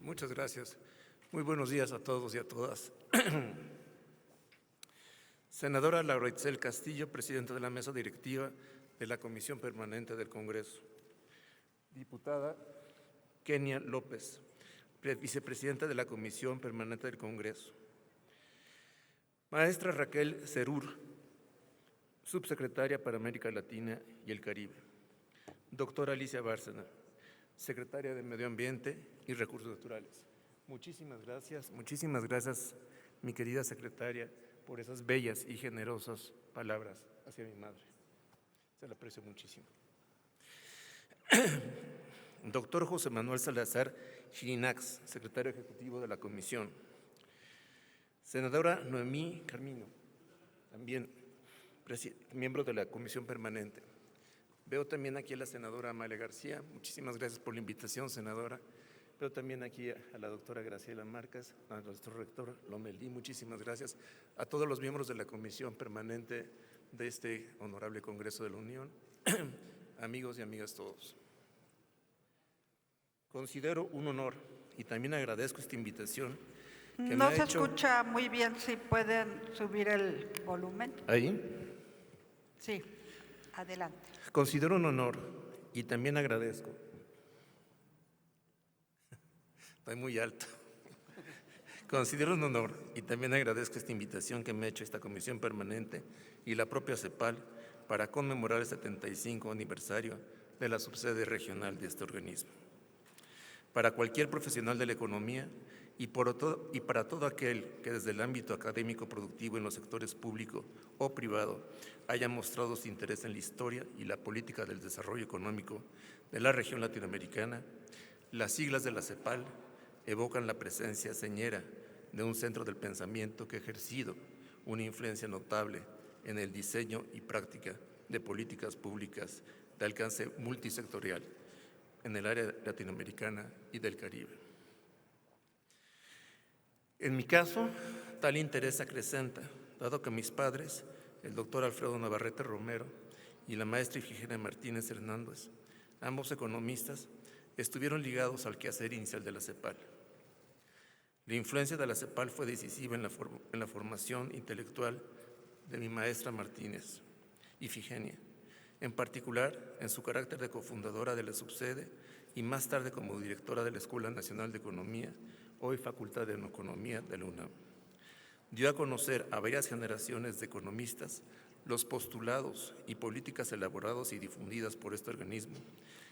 Muchas gracias. Muy buenos días a todos y a todas. Senadora Laura Itzel Castillo, presidenta de la mesa directiva de la Comisión Permanente del Congreso. Diputada Kenia López, vicepresidenta de la Comisión Permanente del Congreso. Maestra Raquel Cerur, subsecretaria para América Latina y el Caribe. Doctora Alicia Bárcena, secretaria de Medio Ambiente y Recursos Naturales. Muchísimas gracias, mi querida secretaria, por esas bellas y generosas palabras hacia mi madre. Se la aprecio muchísimo. Doctor José Manuel Salazar Chirinax, secretario ejecutivo de la Comisión. Senadora Noemí Carmino, también miembro de la Comisión Permanente. Veo también aquí a la senadora Amalia García. Muchísimas gracias por la invitación, senadora. Veo también aquí a la doctora Graciela Márquez, a nuestro rector Lomelí. Muchísimas gracias a todos los miembros de la Comisión Permanente de este honorable Congreso de la Unión. Amigos y amigas todos. Considero un honor y también agradezco esta invitación. No se escucha muy bien, si pueden subir el volumen. ¿Ahí? Sí, adelante. Considero un honor y también agradezco. Estoy muy alto. Considero un honor y también agradezco esta invitación que me ha hecho esta Comisión Permanente y la propia CEPAL para conmemorar el 75 aniversario de la subsede regional de este organismo. Para cualquier profesional de la economía y para todo aquel que desde el ámbito académico productivo en los sectores público o privado haya mostrado su interés en la historia y la política del desarrollo económico de la región latinoamericana, las siglas de la CEPAL evocan la presencia señera de un centro del pensamiento que ha ejercido una influencia notable en el diseño y práctica de políticas públicas de alcance multisectorial en el área latinoamericana y del Caribe. En mi caso, tal interés acrecenta, dado que mis padres, el doctor Alfredo Navarrete Romero y la maestra Ifigenia Martínez Hernández, ambos economistas, estuvieron ligados al quehacer inicial de la CEPAL. La influencia de la CEPAL fue decisiva en la formación intelectual de mi maestra Martínez, Ifigenia, en particular en su carácter de cofundadora de la subsede y más tarde como directora de la Escuela Nacional de Economía, hoy Facultad de Economía de la UNAM. Dio a conocer a varias generaciones de economistas los postulados y políticas elaborados y difundidas por este organismo,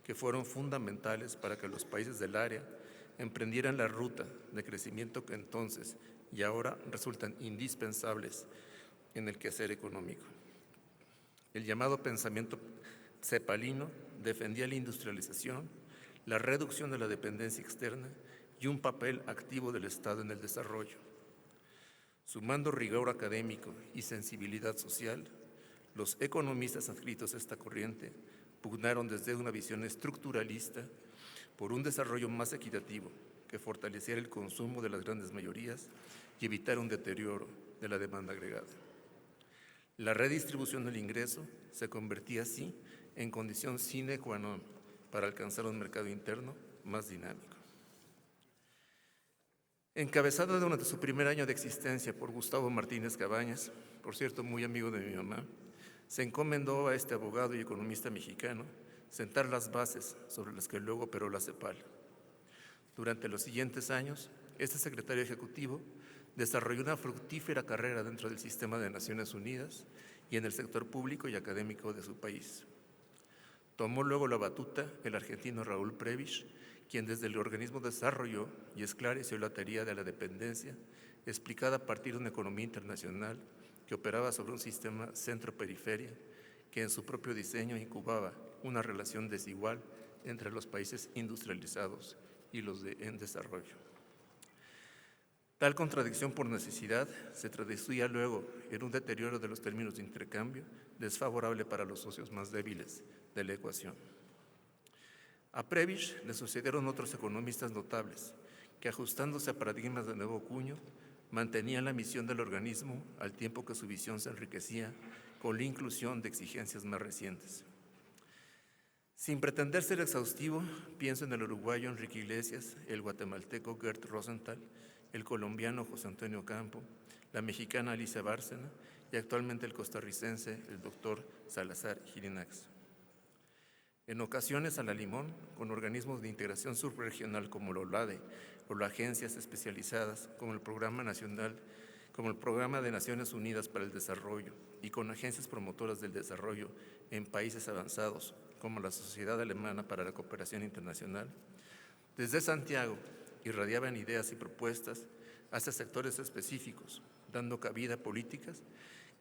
que fueron fundamentales para que los países del área emprendieran la ruta de crecimiento que entonces y ahora resultan indispensables en el quehacer económico. El llamado pensamiento cepalino defendía la industrialización, la reducción de la dependencia externa y un papel activo del Estado en el desarrollo. Sumando rigor académico y sensibilidad social, los economistas adscritos a esta corriente pugnaron desde una visión estructuralista por un desarrollo más equitativo que fortaleciera el consumo de las grandes mayorías y evitara un deterioro de la demanda agregada. La redistribución del ingreso se convertía así en condición sine qua non para alcanzar un mercado interno más dinámico. Encabezada durante su primer año de existencia por Gustavo Martínez Cabañas, por cierto muy amigo de mi mamá, se encomendó a este abogado y economista mexicano sentar las bases sobre las que luego operó la CEPAL. Durante los siguientes años, este secretario ejecutivo desarrolló una fructífera carrera dentro del sistema de Naciones Unidas y en el sector público y académico de su país. Tomó luego la batuta el argentino Raúl Prebisch, quien desde el organismo desarrolló y esclareció la teoría de la dependencia, explicada a partir de una economía internacional que operaba sobre un sistema centro-periferia, que en su propio diseño incubaba una relación desigual entre los países industrializados y los en desarrollo. Tal contradicción por necesidad se traducía luego en un deterioro de los términos de intercambio desfavorable para los socios más débiles de la ecuación. A Prebisch le sucedieron otros economistas notables que, ajustándose a paradigmas de nuevo cuño, mantenían la misión del organismo al tiempo que su visión se enriquecía con la inclusión de exigencias más recientes. Sin pretender ser exhaustivo, pienso en el uruguayo Enrique Iglesias, el guatemalteco Gert Rosenthal, el colombiano José Antonio Campo, la mexicana Alicia Bárcena y actualmente el costarricense, el doctor Salazar Girinax. En ocasiones a la limón, con organismos de integración subregional como la OLADE o las agencias especializadas como el Programa de Naciones Unidas para el Desarrollo y con agencias promotoras del desarrollo en países avanzados como la Sociedad Alemana para la Cooperación Internacional. Desde Santiago irradiaban ideas y propuestas hacia sectores específicos, dando cabida a políticas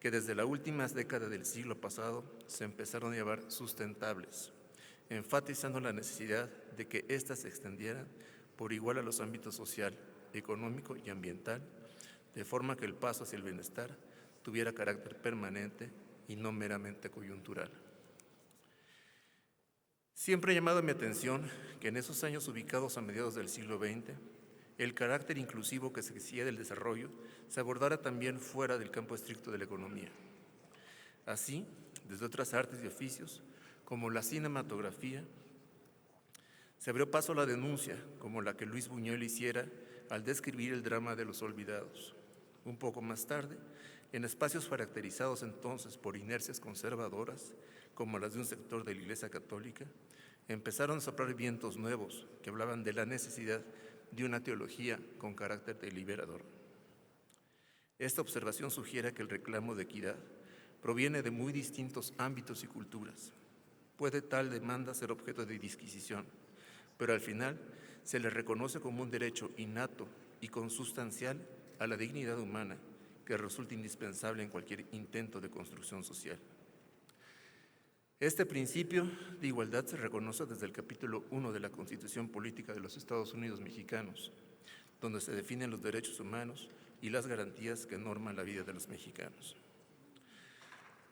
que desde la última década del siglo pasado se empezaron a llamar sustentables, enfatizando la necesidad de que éstas se extendieran por igual a los ámbitos social, económico y ambiental, de forma que el paso hacia el bienestar tuviera carácter permanente y no meramente coyuntural. Siempre ha llamado mi atención que en esos años ubicados a mediados del siglo XX, el carácter inclusivo que se exigía del desarrollo se abordara también fuera del campo estricto de la economía. Así, desde otras artes y oficios, como la cinematografía, se abrió paso a la denuncia, como la que Luis Buñuel hiciera al describir el drama de los olvidados. Un poco más tarde, en espacios caracterizados entonces por inercias conservadoras, como las de un sector de la Iglesia Católica, empezaron a soplar vientos nuevos que hablaban de la necesidad de una teología con carácter deliberador. Esta observación sugiere que el reclamo de equidad proviene de muy distintos ámbitos y culturas. Puede tal demanda ser objeto de disquisición, pero al final se le reconoce como un derecho innato y consustancial a la dignidad humana que resulta indispensable en cualquier intento de construcción social. Este principio de igualdad se reconoce desde el capítulo 1 de la Constitución Política de los Estados Unidos Mexicanos, donde se definen los derechos humanos y las garantías que norman la vida de los mexicanos.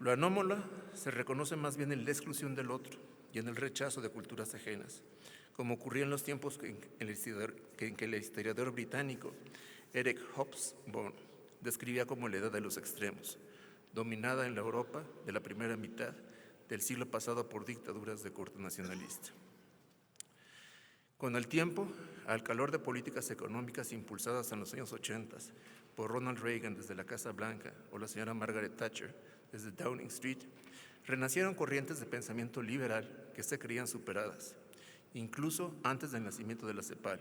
Lo anómalo se reconoce más bien en la exclusión del otro y en el rechazo de culturas ajenas, como ocurría en los tiempos en que el historiador británico Eric Hobsbawm describía como la edad de los extremos, dominada en la Europa de la primera mitad del siglo pasado por dictaduras de corte nacionalista. Con el tiempo, al calor de políticas económicas impulsadas en los años 80 por Ronald Reagan desde la Casa Blanca o la señora Margaret Thatcher desde Downing Street, renacieron corrientes de pensamiento liberal que se creían superadas, incluso antes del nacimiento de la CEPAL,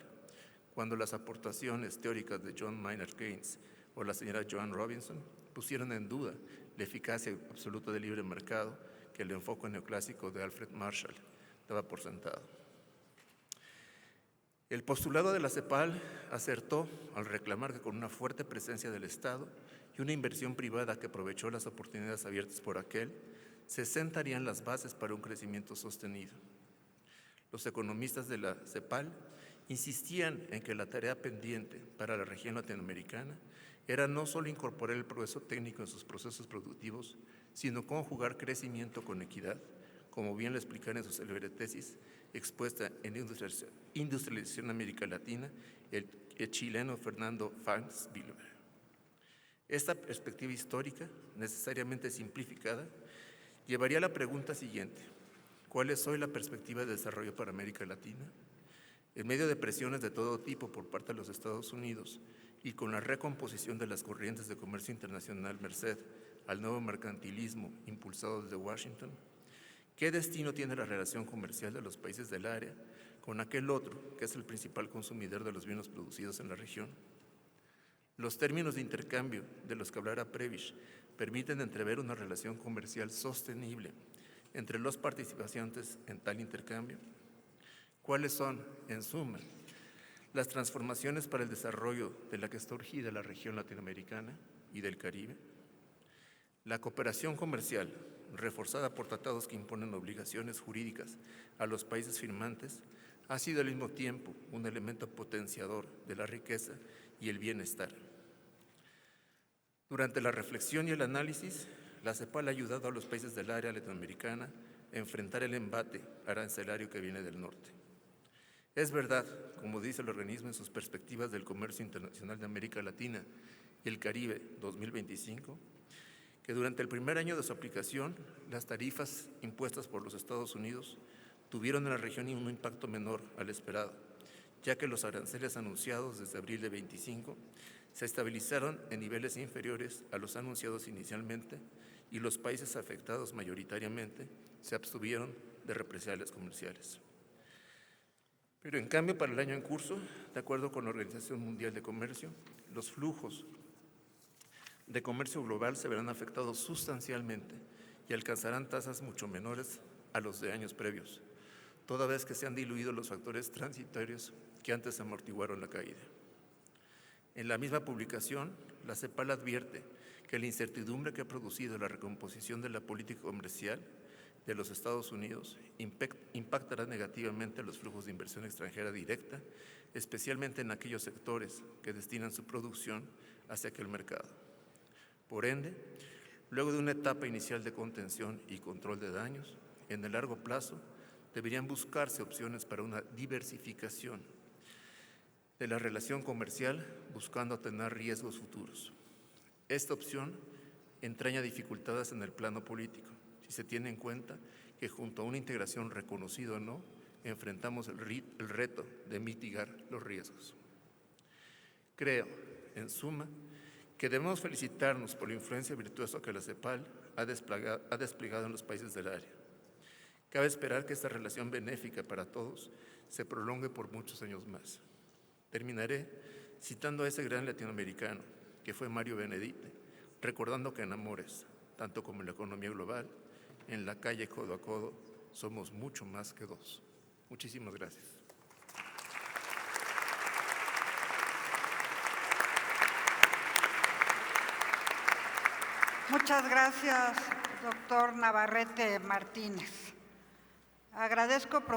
cuando las aportaciones teóricas de John Maynard Keynes o la señora Joan Robinson pusieron en duda la eficacia absoluta del libre mercado que el enfoque neoclásico de Alfred Marshall daba por sentado. El postulado de la CEPAL acertó al reclamar que con una fuerte presencia del Estado y una inversión privada que aprovechó las oportunidades abiertas por aquel, se sentarían las bases para un crecimiento sostenido. Los economistas de la CEPAL insistían en que la tarea pendiente para la región latinoamericana era no solo incorporar el progreso técnico en sus procesos productivos, sino conjugar crecimiento con equidad, como bien lo explicaron en su célebre tesis expuesta en Industrialización en América Latina, el chileno Fernando Pfannenstiel. Esta perspectiva histórica, necesariamente simplificada, llevaría a la pregunta siguiente: ¿cuál es hoy la perspectiva de desarrollo para América Latina? En medio de presiones de todo tipo por parte de los Estados Unidos y con la recomposición de las corrientes de comercio internacional merced al nuevo mercantilismo impulsado desde Washington, ¿qué destino tiene la relación comercial de los países del área con aquel otro que es el principal consumidor de los bienes producidos en la región? Los términos de intercambio de los que hablará Prebisch permiten entrever una relación comercial sostenible entre los participantes en tal intercambio. ¿Cuáles son, en suma, las transformaciones para el desarrollo de la que está urgida la región latinoamericana y del Caribe? La cooperación comercial, reforzada por tratados que imponen obligaciones jurídicas a los países firmantes, ha sido al mismo tiempo un elemento potenciador de la riqueza y el bienestar. Durante la reflexión y el análisis, la CEPAL ha ayudado a los países del área latinoamericana a enfrentar el embate arancelario que viene del norte. Es verdad, como dice el organismo en sus perspectivas del comercio internacional de América Latina y el Caribe 2025, que durante el primer año de su aplicación, las tarifas impuestas por los Estados Unidos tuvieron en la región un impacto menor al esperado, ya que los aranceles anunciados desde abril de 25 se estabilizaron en niveles inferiores a los anunciados inicialmente y los países afectados mayoritariamente se abstuvieron de represalias comerciales. Pero en cambio, para el año en curso, de acuerdo con la Organización Mundial de Comercio, los flujos de comercio global se verán afectados sustancialmente y alcanzarán tasas mucho menores a los de años previos, toda vez que se han diluido los factores transitorios que antes amortiguaron la caída. En la misma publicación, la CEPAL advierte que la incertidumbre que ha producido la recomposición de la política comercial de los Estados Unidos impactará negativamente los flujos de inversión extranjera directa, especialmente en aquellos sectores que destinan su producción hacia aquel mercado. Por ende, luego de una etapa inicial de contención y control de daños, en el largo plazo deberían buscarse opciones para una diversificación de la relación comercial, buscando atenuar riesgos futuros. Esta opción entraña dificultades en el plano político, si se tiene en cuenta que junto a una integración reconocida o no, enfrentamos el reto de mitigar los riesgos. Creo, en suma, que debemos felicitarnos por la influencia virtuosa que la CEPAL ha desplegado en los países del área. Cabe esperar que esta relación benéfica para todos se prolongue por muchos años más. Terminaré citando a ese gran latinoamericano, que fue Mario Benedetti, recordando que en Amores, tanto como en la economía global, en la calle codo a codo, somos mucho más que dos. Muchísimas gracias. Muchas gracias, doctor Navarrete Martínez. Agradezco